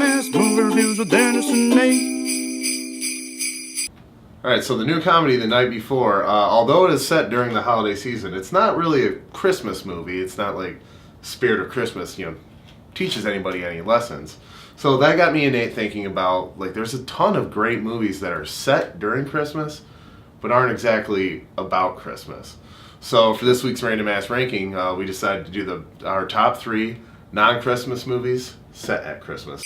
Dennis, movie reviews with Dennis and Nate. Alright, so the new comedy The Night Before, although it is set during the holiday season, it's not really a Christmas movie. It's not like Spirit of Christmas, teaches anybody any lessons. So that got me and Nate thinking about, there's a ton of great movies that are set during Christmas, but aren't exactly about Christmas. So for this week's Random Ass Ranking, we decided to do our top 3 non-Christmas movies set at Christmas.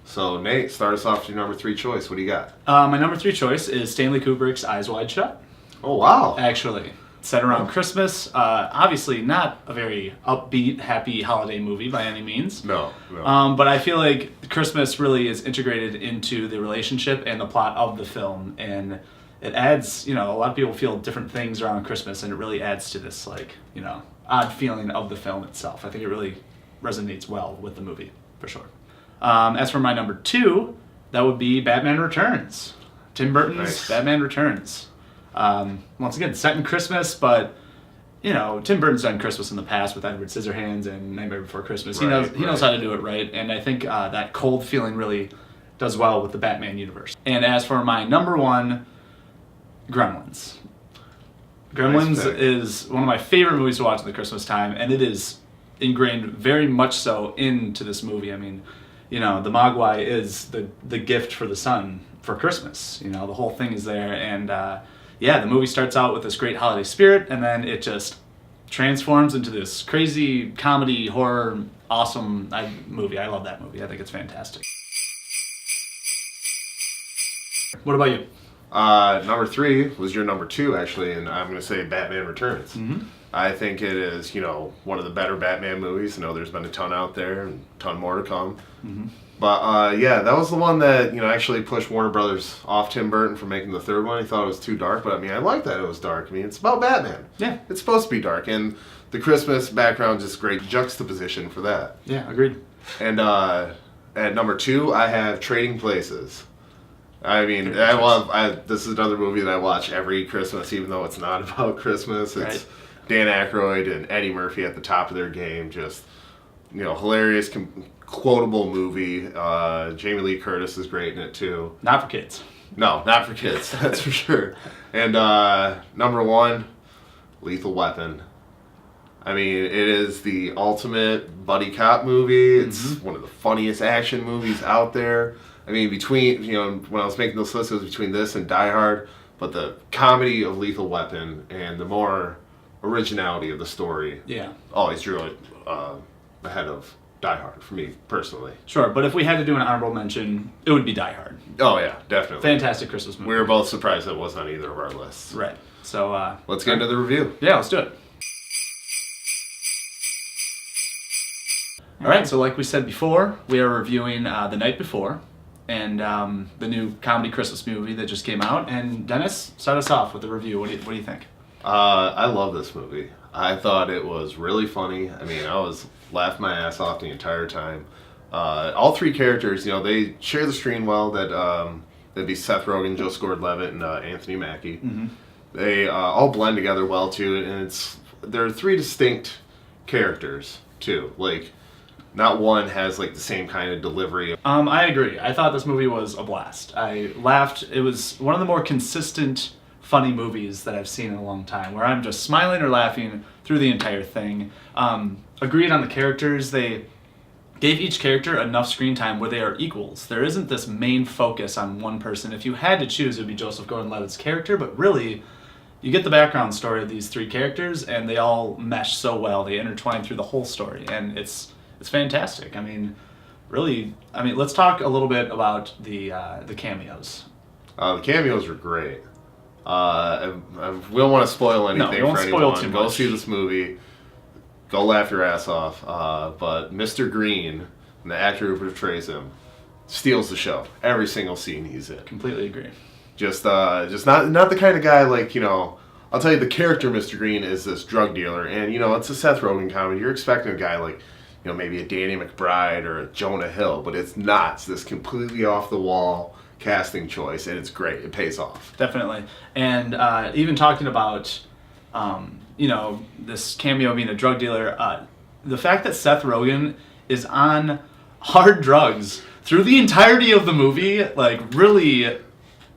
So Nate, start us off with your number 3 choice. What do you got? My number 3 choice is Stanley Kubrick's Eyes Wide Shut. Oh, wow. Actually, set around Christmas. Obviously not a very upbeat, happy holiday movie by any means. No. But I feel like Christmas really is integrated into the relationship and the plot of the film. And it adds, a lot of people feel different things around Christmas, and it really adds to this, odd feeling of the film itself. I think it really resonates well with the movie, for sure. As for my number 2, that would be Batman Returns. Tim Burton's Nice. Batman Returns. Once again, set in Christmas, but Tim Burton's done Christmas in the past with Edward Scissorhands and Nightmare Before Christmas. He knows how to do it right, and I think that cold feeling really does well with the Batman universe. And as for my number 1, Gremlins. Gremlins Nice pick. is one of my favorite movies to watch at the Christmas time, and it is ingrained very much so into this movie. I mean, the Mogwai is the gift for the son for Christmas. The whole thing is there, and the movie starts out with this great holiday spirit, and then it just transforms into this crazy comedy, horror, awesome movie. I love that movie. I think it's fantastic. What about you? Number 3 was your number 2, actually, and I'm going to say Batman Returns. Mm-hmm. I think it is, one of the better Batman movies. I know there's been a ton out there and a ton more to come. Mm-hmm. But, that was the one that, actually pushed Warner Brothers off Tim Burton from making the third one. He thought it was too dark, but, I like that it was dark. It's about Batman. Yeah. It's supposed to be dark, and the Christmas background is great juxtaposition for that. Yeah, agreed. And at number 2, I have Trading Places. This is another movie that I watch every Christmas, even though it's not about Christmas. It's Right. Dan Aykroyd and Eddie Murphy at the top of their game. Just, hilarious, quotable movie. Jamie Lee Curtis is great in it, too. Not for kids. No, not for kids, that's for sure. And number 1, Lethal Weapon. It is the ultimate buddy cop movie. It's one of the funniest action movies out there. Between, when I was making this list, it was between this and Die Hard, but the comedy of Lethal Weapon and the more originality of the story always drew it ahead of Die Hard for me, personally. Sure, but if we had to do an honorable mention, it would be Die Hard. Oh, yeah, definitely. Fantastic Christmas movie. We were both surprised that it wasn't on either of our lists. Right. So, Let's get into the review. Yeah, let's do it. All right, so like we said before, we are reviewing The Night Before, and the new comedy Christmas movie that just came out. And Dennis, start us off with the review. What do you think? I love this movie. I thought it was really funny. I was laughing my ass off the entire time. All 3 characters, they share the screen well. That'd be Seth Rogen, Joe Gordon-Levitt, and Anthony Mackie. Mm-hmm. They all blend together well too, and there are 3 distinct characters too. Not one has the same kind of delivery. I agree. I thought this movie was a blast. I laughed. It was one of the more consistent, funny movies that I've seen in a long time, where I'm just smiling or laughing through the entire thing. Agreed on the characters. They gave each character enough screen time where they are equals. There isn't this main focus on one person. If you had to choose, it would be Joseph Gordon-Levitt's character, but really, you get the background story of these 3 characters, and they all mesh so well. They intertwine through the whole story, and it's fantastic. Let's talk a little bit about the cameos. The cameos are great. We don't want to spoil anything won't for spoil anyone. too Go much. see this movie. Go laugh your ass off. But Mr. Green, the actor who portrays him, steals the show. Every single scene he's in. Completely agree. Just not the kind of guy I'll tell you, the character Mr. Green is this drug dealer, and it's a Seth Rogen comedy. You're expecting a guy maybe a Danny McBride or a Jonah Hill, but it's not. It's this completely off the wall casting choice, and it's great. It pays off. Definitely. And even talking about, this cameo being a drug dealer, the fact that Seth Rogen is on hard drugs through the entirety of the movie. Like, really,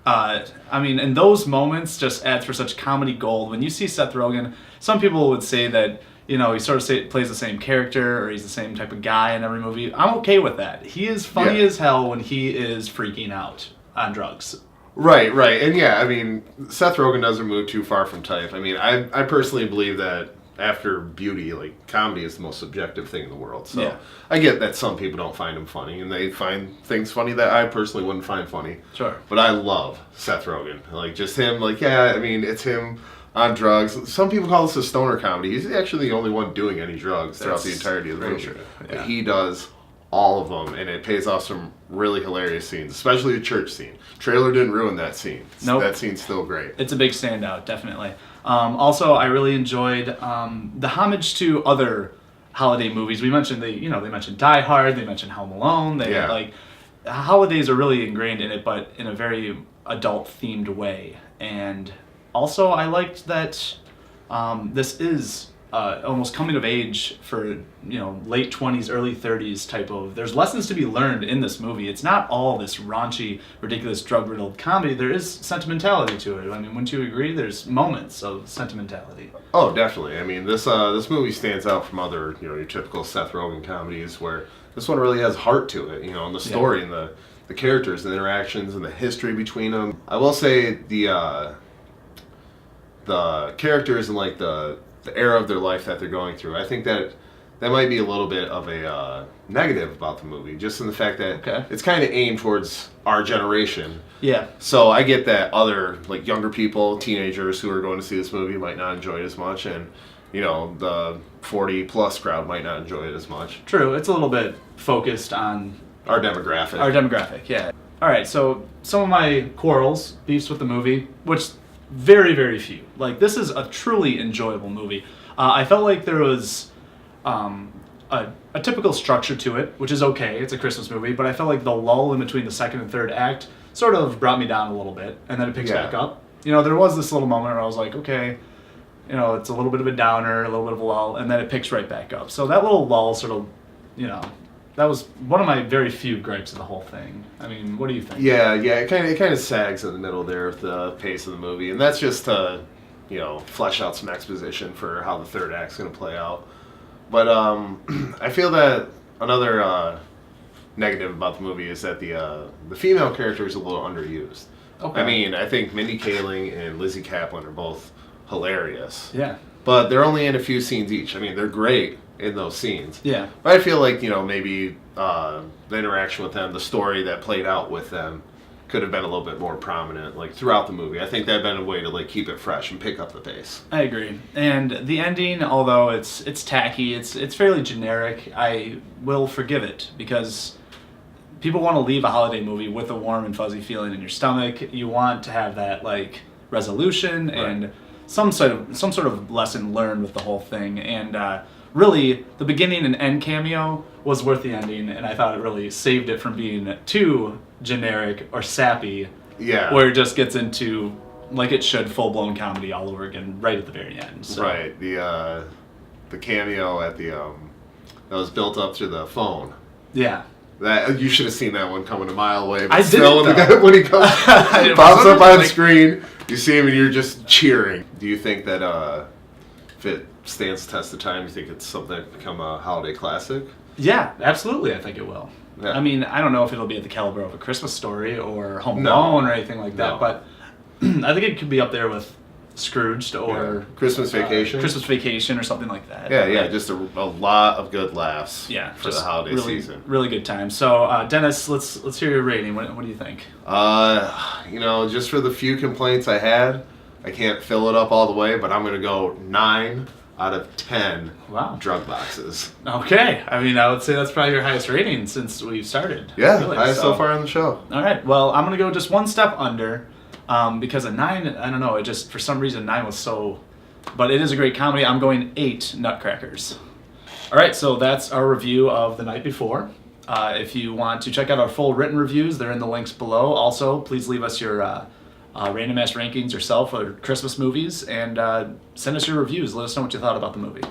I mean, in those moments just adds for such comedy gold. When you see Seth Rogen, some people would say that, you know, he sort of plays the same character or he's the same type of guy in every movie. I'm okay with that. He is funny as hell when he is freaking out on drugs. Right. And yeah, I mean, Seth Rogen doesn't move too far from type. I mean, I personally believe that after beauty, like, comedy is the most subjective thing in the world. So I get that some people don't find him funny, and they find things funny that I personally wouldn't find funny. Sure. But I love Seth Rogen. Like, just him, like, yeah, I mean, it's him on drugs. Some people call this a stoner comedy. He's actually the only one doing any drugs throughout the entirety of the movie. True. Yeah. But he does all of them, and it pays off some really hilarious scenes, especially the church scene. Trailer didn't ruin that scene. Nope. That scene's still great. It's a big standout, definitely. Also, I really enjoyed the homage to other holiday movies. We mentioned they mentioned Die Hard, they mentioned Home Alone. Like, holidays are really ingrained in it, but in a very adult-themed way. And also, I liked that this is almost coming of age for, you know, late 20s, early 30s type of. There's lessons to be learned in this movie. It's not all this raunchy, ridiculous, drug-riddled comedy. There is sentimentality to it. I mean, wouldn't you agree? There's moments of sentimentality. Oh, definitely. I mean, this movie stands out from other, you know, your typical Seth Rogen comedies, where this one really has heart to it. You know, and the story and the characters and the interactions and the history between them. I will say the characters and, like, the era of their life that they're going through, I think that might be a little bit of a negative about the movie, just in the fact that it's kind of aimed towards our generation. Yeah. So I get that other, like, younger people, teenagers who are going to see this movie might not enjoy it as much, and, you know, the 40-plus crowd might not enjoy it as much. True. It's a little bit focused on our demographic. Our demographic, yeah. All right, so some of my quarrels, beefs with the movie, which very, very few. Like, this is a truly enjoyable movie. I felt like there was a typical structure to it, which is okay. It's a Christmas movie, but I felt like the lull in between the second and third act sort of brought me down a little bit, and then it picks back up. You know, there was this little moment where I was like, okay, you know, it's a little bit of a downer, a little bit of a lull, and then it picks right back up. So that little lull sort of, you know, that was one of my very few gripes of the whole thing. I mean, what do you think? Yeah, it kind of sags in the middle there with the pace of the movie, and that's just to, you know, flesh out some exposition for how the third act's going to play out. But I feel that another negative about the movie is that the female character is a little underused. Okay. I mean, I think Mindy Kaling and Lizzie Kaplan are both hilarious. Yeah. But they're only in a few scenes each. I mean, they're great in those scenes. Yeah. But I feel like, you know, maybe the interaction with them, the story that played out with them, could have been a little bit more prominent, like, throughout the movie. I think that'd been a way to, like, keep it fresh and pick up the pace. I agree. And the ending, although it's tacky, it's fairly generic, I will forgive it, because people want to leave a holiday movie with a warm and fuzzy feeling in your stomach. You want to have that, like, resolution and some sort of lesson learned with the whole thing. And really, the beginning and end cameo was worth the ending, and I thought it really saved it from being too generic or sappy. Yeah. Where it just gets into, like it should, full-blown comedy all over again right at the very end. So. Right. The cameo at the that was built up through the phone. Yeah. That you should have seen that one coming a mile away. But I still, did. When he comes, pops up on screen, you see him and you're just cheering. Do you think that if it stands the test of time, you think it's something that could become a holiday classic? Yeah, absolutely. I think it will. Yeah. I mean, I don't know if it'll be at the caliber of A Christmas Story or Home Alone or anything like that, but I think it could be up there with Scrooged or Christmas Vacation. Christmas Vacation or something like that. Yeah, just a lot of good laughs for the holiday season. Really good time. So, Dennis, let's hear your rating. What do you think? You know, just for the few complaints I had, I can't fill it up all the way, but I'm going to go 9 out of 10 drug boxes. Okay. I mean, I would say that's probably your highest rating since we've started. Yeah, really. Highest so far on the show. All right. Well, I'm going to go just one step under because a 9, I don't know, it just, for some reason, 9 was so... But it is a great comedy. I'm going 8 Nutcrackers. All right, so that's our review of The Night Before. If you want to check out our full written reviews, they're in the links below. Also, please leave us your... random ass rankings yourself or Christmas movies, and send us your reviews. Let us know what you thought about the movie.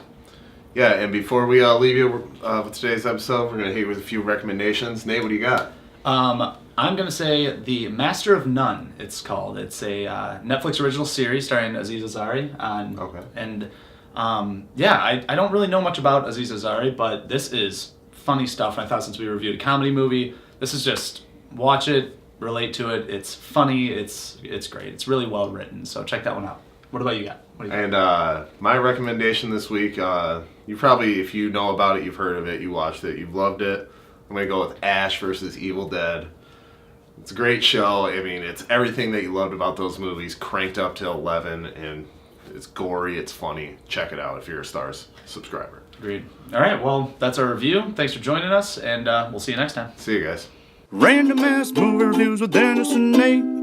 Yeah, and before we leave you with today's episode, we're going to hit you with a few recommendations. Nate, what do you got? I'm going to say The Master of None, it's called. It's a Netflix original series starring Aziz Ansari. Okay. And I don't really know much about Aziz Ansari, but this is funny stuff. And I thought since we reviewed a comedy movie, this is just watch it, relate to it. It's funny. It's great. It's really well written. So check that one out. What about you got? And my recommendation this week, you probably, if you know about it, you've heard of it, you watched it, you've loved it. I'm going to go with Ash versus Evil Dead. It's a great show. I mean, it's everything that you loved about those movies cranked up to 11, and it's gory, it's funny. Check it out if you're a Stars subscriber. Agreed. All right, well, that's our review. Thanks for joining us, and we'll see you next time. See you guys. Random ass movie reviews with Dennis and Nate.